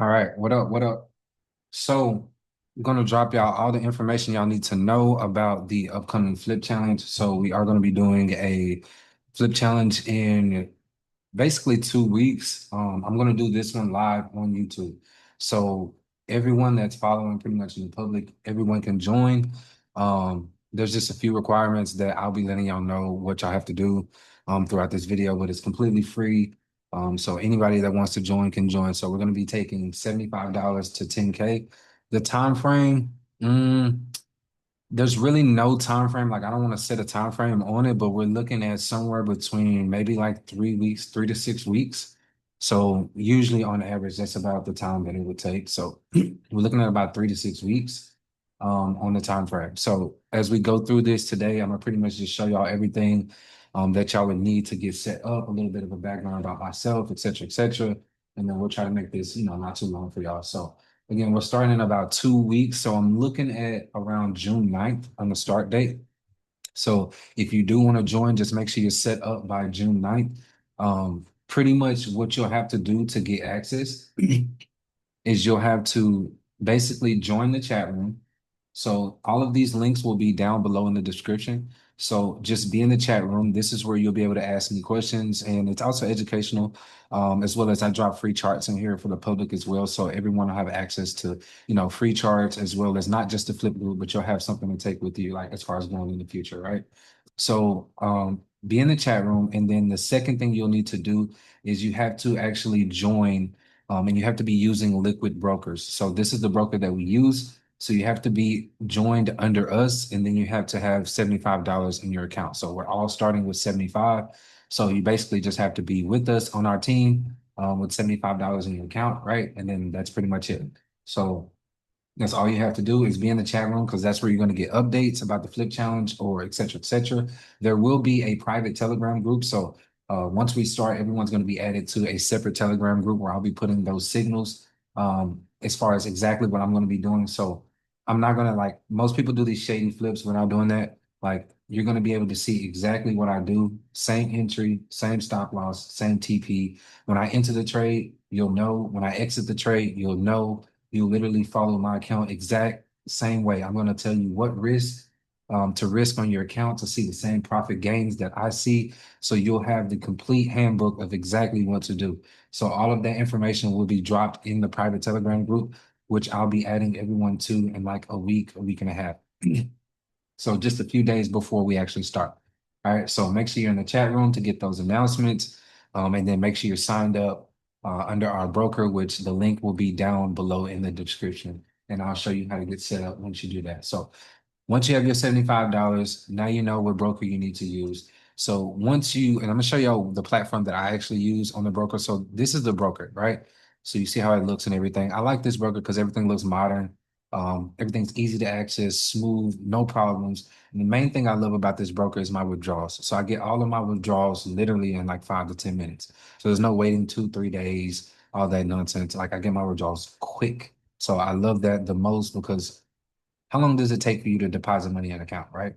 All right, what up? What up? So, I'm gonna drop y'all all the information y'all need to know about the upcoming flip challenge. So, we are gonna be doing a flip challenge in basically 2 weeks. I'm gonna do this one live on YouTube. So everyone that's following pretty much in the public, everyone can join. There's just a few requirements that I'll be letting y'all know what y'all have to do throughout this video, but it's completely free. So anybody that wants to join can join. So we're gonna be taking $75 to 10K. The time frame, there's really no time frame. Like I don't want to set a time frame on it, but we're looking at somewhere between maybe like 3 weeks, 3 to 6 weeks. So usually on average, that's about the time that it would take. So we're looking at about 3 to 6 weeks on the time frame. So as we go through this today, I'm gonna pretty much just show y'all everything that y'all would need to get set up, a little bit of a background about myself, et cetera, et cetera. And then we'll try to make this, not too long for y'all. So again, we're starting in about 2 weeks. So I'm looking at around June 9th on the start date. So if you do want to join, just make sure you're set up by June 9th. Pretty much what you'll have to do to get access is you'll have to basically join the chat room. So all of these links will be down below in the description. So just be in the chat room. This is where you'll be able to ask me questions, and it's also educational, as well as I drop free charts in here for the public as well. So everyone will have access to, free charts as well as not just the flip group, but you'll have something to take with you, like as far as going in the future, right? So be in the chat room, and then the second thing you'll need to do is you have to actually join and you have to be using liquid brokers. So this is the broker that we use. So you have to be joined under us, and then you have to have $75 in your account. So we're all starting with 75. So you basically just have to be with us on our team with $75 in your account, right? And then that's pretty much it. So that's all you have to do is be in the chat room because that's where you're going to get updates about the flip challenge or et cetera, et cetera. There will be a private Telegram group. So once we start, everyone's going to be added to a separate Telegram group where I'll be putting those signals as far as exactly what I'm going to be doing. So I'm not going to like most people do these shady flips without doing that. Like you're going to be able to see exactly what I do. Same entry, same stop loss, same TP. When I enter the trade, you'll know. When I exit the trade, you'll know. You literally follow my account exact same way. I'm going to tell you what risk to risk on your account to see the same profit gains that I see. So you'll have the complete handbook of exactly what to do. So all of that information will be dropped in the private Telegram group, which I'll be adding everyone to in like a week and a half. So just a few days before we actually start. All right. So make sure you're in the chat room to get those announcements. And then make sure you're signed up under our broker, which the link will be down below in the description. And I'll show you how to get set up once you do that. So once you have your $75, now you know what broker you need to use. So and I'm gonna show you the platform that I actually use on the broker. So this is the broker, right? So you see how it looks and everything. I like this broker because everything looks modern. Everything's easy to access, smooth, no problems. And the main thing I love about this broker is my withdrawals. So I get all of my withdrawals literally in like 5 to 10 minutes. So there's no waiting 2, 3 days, all that nonsense. Like I get my withdrawals quick. So I love that the most because how long does it take for you to deposit money in an account, right?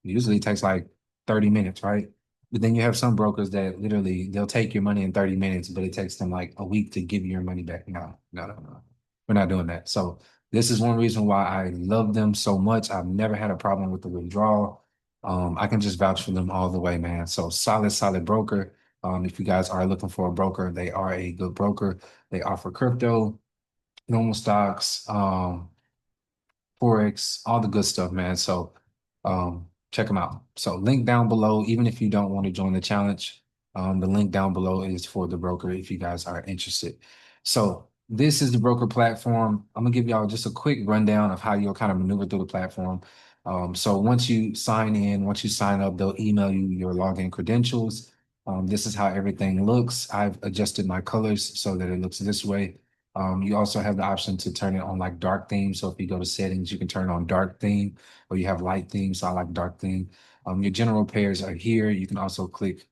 Usually it takes like 30 minutes, right? But then you have some brokers that literally they'll take your money in 30 minutes, but it takes them like a week to give you your money back. No, no, no, no. We're not doing that. So this is one reason why I love them so much. I've never had a problem with the withdrawal. I can just vouch for them all the way, man. So solid, solid broker. If you guys are looking for a broker, they are a good broker. They offer crypto, normal stocks, Forex, all the good stuff, man. So check them out. So link down below, even if you don't want to join the challenge, the link down below is for the broker if you guys are interested. So this is the broker platform. I'm gonna give y'all just a quick rundown of how you'll kind of maneuver through the platform. So once you sign in, once you sign up, they'll email you your login credentials. This is how everything looks. I've adjusted my colors so that it looks this way. You also have the option to turn it on like dark theme. So if you go to settings, you can turn on dark theme or you have light theme. So I like dark theme. Your general pairs are here. You can also click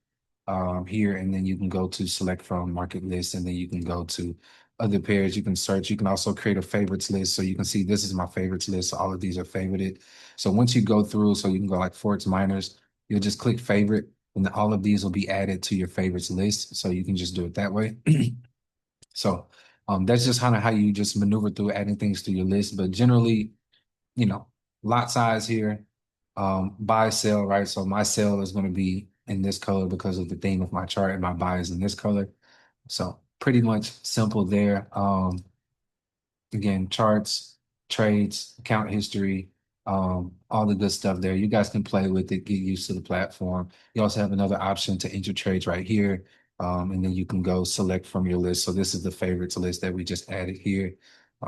here and then you can go to select from market list and then you can go to other pairs. You can search. You can also create a favorites list. So you can see this is my favorites list. So all of these are favorited. So once you go through, so you can go like Forex miners, you'll just click favorite and all of these will be added to your favorites list. So you can just do it that way. So That's just kind of how you just maneuver through adding things to your list. But generally, you know, lot size here, buy, sell, right? So my sell is going to be in this color because of the theme of my chart, and my buy is in this color. So pretty much simple there. Again, charts, trades, account history, all the good stuff there. You guys can play with it, get used to the platform. You also have another option to enter trades right here. And then you can go select from your list. So this is the favorites list that we just added here.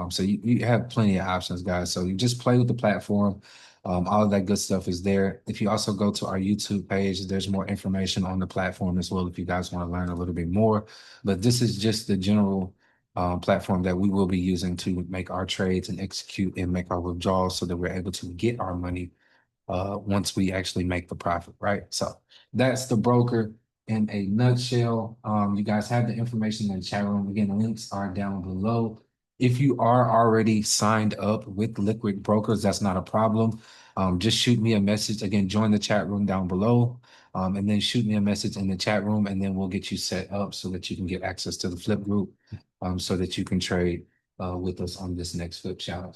So you have plenty of options, guys. So you just play with the platform. All of that good stuff is there. If you also go to our YouTube page, there's more information on the platform as well if you guys want to learn a little bit more. But this is just the general platform that we will be using to make our trades and execute and make our withdrawals so that we're able to get our money once we actually make the profit, right? So that's the broker in a nutshell. You guys have the information in the chat room. Again, the links are down below. If you are already signed up with Liquid Brokers, that's not a problem. Just shoot me a message. Again, join the chat room down below. And then shoot me a message in the chat room, and then we'll get you set up so that you can get access to the flip group, so that you can trade with us on this next flip challenge.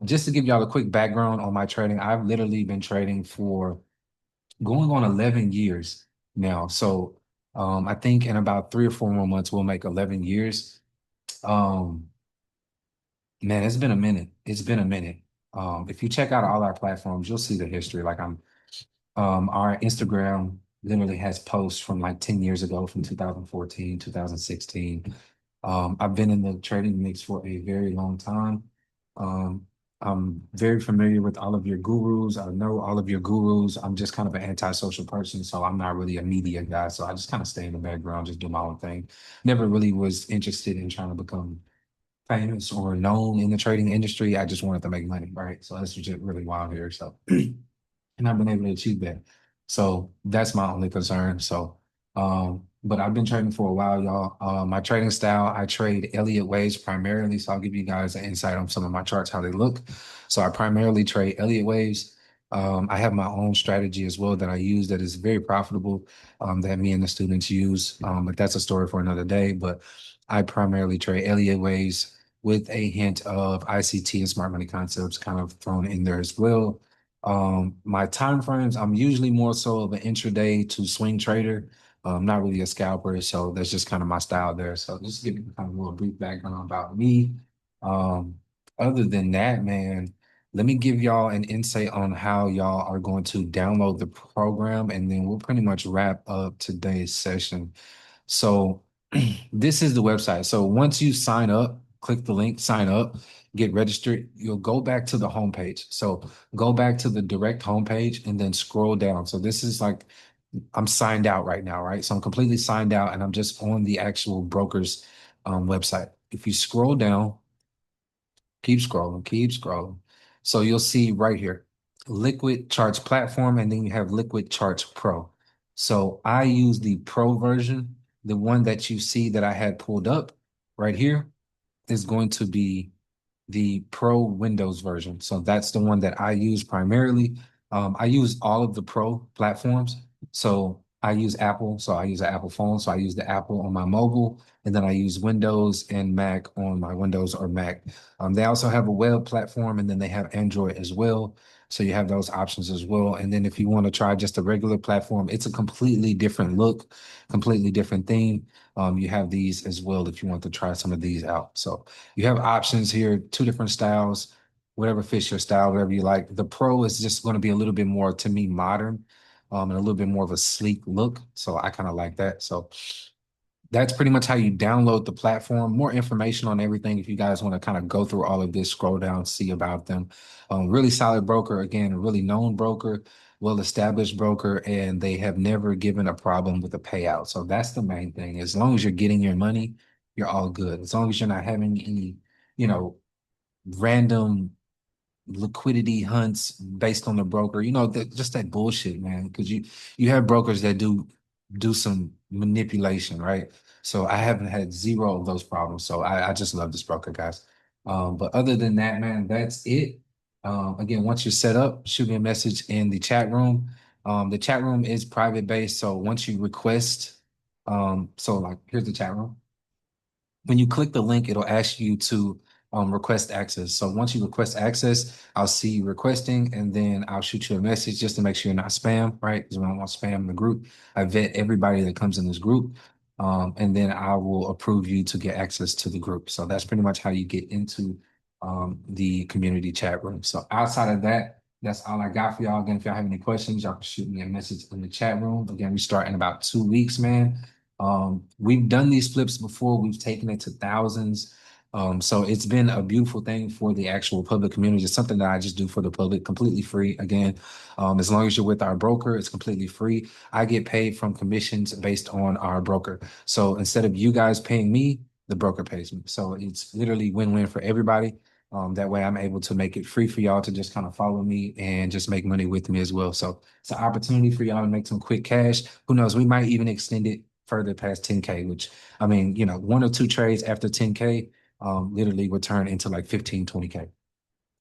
Just to give y'all a quick background on my trading, I've literally been trading for going on 11 years now. So I think in about 3 or 4 more months, we'll make 11 years. Um, Man, it's been a minute. It's been a minute. If you check out all our platforms, you'll see the history. Our Instagram literally has posts from like 10 years ago, from 2014, 2016. I've been in the trading mix for a very long time. Um, I'm very familiar with all of your gurus. I know all of your gurus. I'm just kind of an antisocial person, so I'm not really a media guy. So I just kind of stay in the background, just do my own thing. Never really was interested in trying to become famous or known in the trading industry. I just wanted to make money, right? So that's just really why I'm here. So and I've been able to achieve that. So that's my only concern. So, but I've been trading for a while, y'all. My trading style, I trade Elliott waves primarily. So I'll give you guys an insight on some of my charts, how they look. So I primarily trade Elliott waves. I have my own strategy as well that I use that is very profitable, that me and the students use. But that's a story for another day. But I primarily trade Elliott waves with a hint of ICT and smart money concepts kind of thrown in there as well. My time frames, I'm usually more so of an intraday to swing trader. Not really a scalper, so that's just kind of my style there. So just give you kind of a little brief background about me. Um, Other than that, man, let me give y'all an insight on how y'all are going to download the program, and then we'll pretty much wrap up today's session. So this is the website. So once you sign up, click the link, sign up, get registered, you'll go back to the homepage. So go back to the direct homepage and then scroll down. So this is like, I'm signed out right now, right? So I'm completely signed out and I'm just on the actual broker's website. If you scroll down, keep scrolling, keep scrolling. So you'll see right here, Liquid Charts Platform, and then you have Liquid Charts Pro. So I use the Pro version. The one that you see that I had pulled up right here is going to be the Pro Windows version. So that's the one that I use primarily. I use all of the Pro platforms. So I use Apple. So I use an Apple phone. So I use the Apple on my mobile, and then I use Windows and Mac on my Windows or Mac. They also have a web platform, and then they have Android as well. So you have those options as well. And then if you want to try just a regular platform, it's a completely different look, completely different theme. You have these as well if you want to try some of these out. So you have options here, two different styles, whatever fits your style, whatever you like. The Pro is just going to be a little bit more, to me, modern, and a little bit more of a sleek look. So I kind of like that. So that's pretty much how you download the platform. More information on everything if you guys want to kind of go through all of this, scroll down, see about them. Really solid broker, again, a really known broker, well-established broker, and they have never given a problem with a payout. So that's the main thing. As long as you're getting your money, you're all good. As long as you're not having any, you know, random liquidity hunts based on the broker. Just that bullshit, man. Because you have brokers that do some manipulation, right? So I haven't had zero of those problems. So I just love this broker, guys. But other than that, man, that's it. Again, once you're set up, shoot me a message in the chat room. The chat room is private based, so once you request, so like here's the chat room. When you click the link, it'll ask you to request access. So once you request access, I'll see you requesting, and then I'll shoot you a message just to make sure you're not spam, right? Because we don't want spam in the group. I vet everybody that comes in this group, and then I will approve you to get access to the group. So that's pretty much how you get into the community chat room. So outside of that, that's all I got for y'all. Again, if y'all have any questions, y'all can shoot me a message in the chat room. Again, we start in about 2 weeks, man. We've done these flips before. We've taken it to thousands. So it's been a beautiful thing for the actual public community. It's something that I just do for the public, completely free. Again, as long as you're with our broker, it's completely free. I get paid from commissions based on our broker. So instead of you guys paying me, the broker pays me. So it's literally win-win for everybody. That way I'm able to make it free for y'all to just kind of follow me and just make money with me as well. So it's an opportunity for y'all to make some quick cash. Who knows? We might even extend it further past 10K, which I mean, one or two trades after 10K literally would turn into like 15, 20K.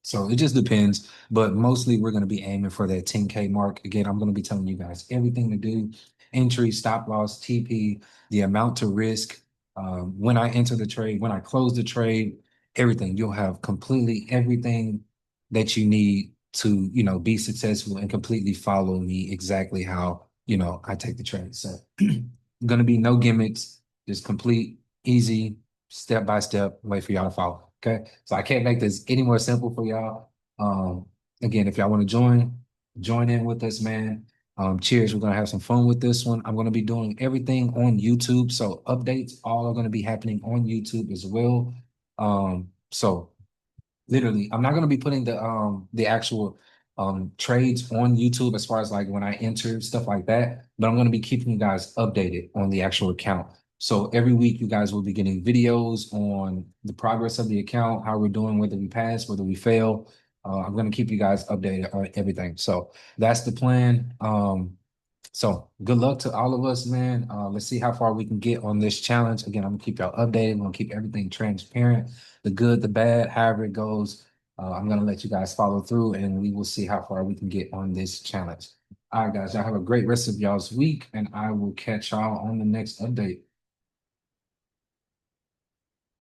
So it just depends, but mostly we're going to be aiming for that 10K mark. Again, I'm going to be telling you guys everything to do, entry, stop loss, TP, the amount to risk, when I enter the trade, when I close the trade, everything. You'll have completely everything that you need to, be successful and completely follow me exactly how, I take the trade. So going to be no gimmicks, just complete, easy, step by step way for y'all to follow. Okay. So I can't make this any more simple for y'all. Um, Again, if y'all want to join in with us, man. Cheers. We're gonna have some fun with this one. I'm gonna be doing everything on YouTube. So updates all are gonna be happening on YouTube as well. So literally, I'm not gonna be putting the actual trades on YouTube as far as like when I enter stuff like that, but I'm gonna be keeping you guys updated on the actual account. So every week you guys will be getting videos on the progress of the account, how we're doing, whether we pass, whether we fail. I'm gonna keep you guys updated on everything. So that's the plan. So good luck to all of us, man. Let's see how far we can get on this challenge. Again, I'm gonna keep y'all updated. I'm gonna keep everything transparent, the good, the bad, however it goes. I'm gonna let you guys follow through, and we will see how far we can get on this challenge. All right, guys, y'all have a great rest of y'all's week, and I will catch y'all on the next update.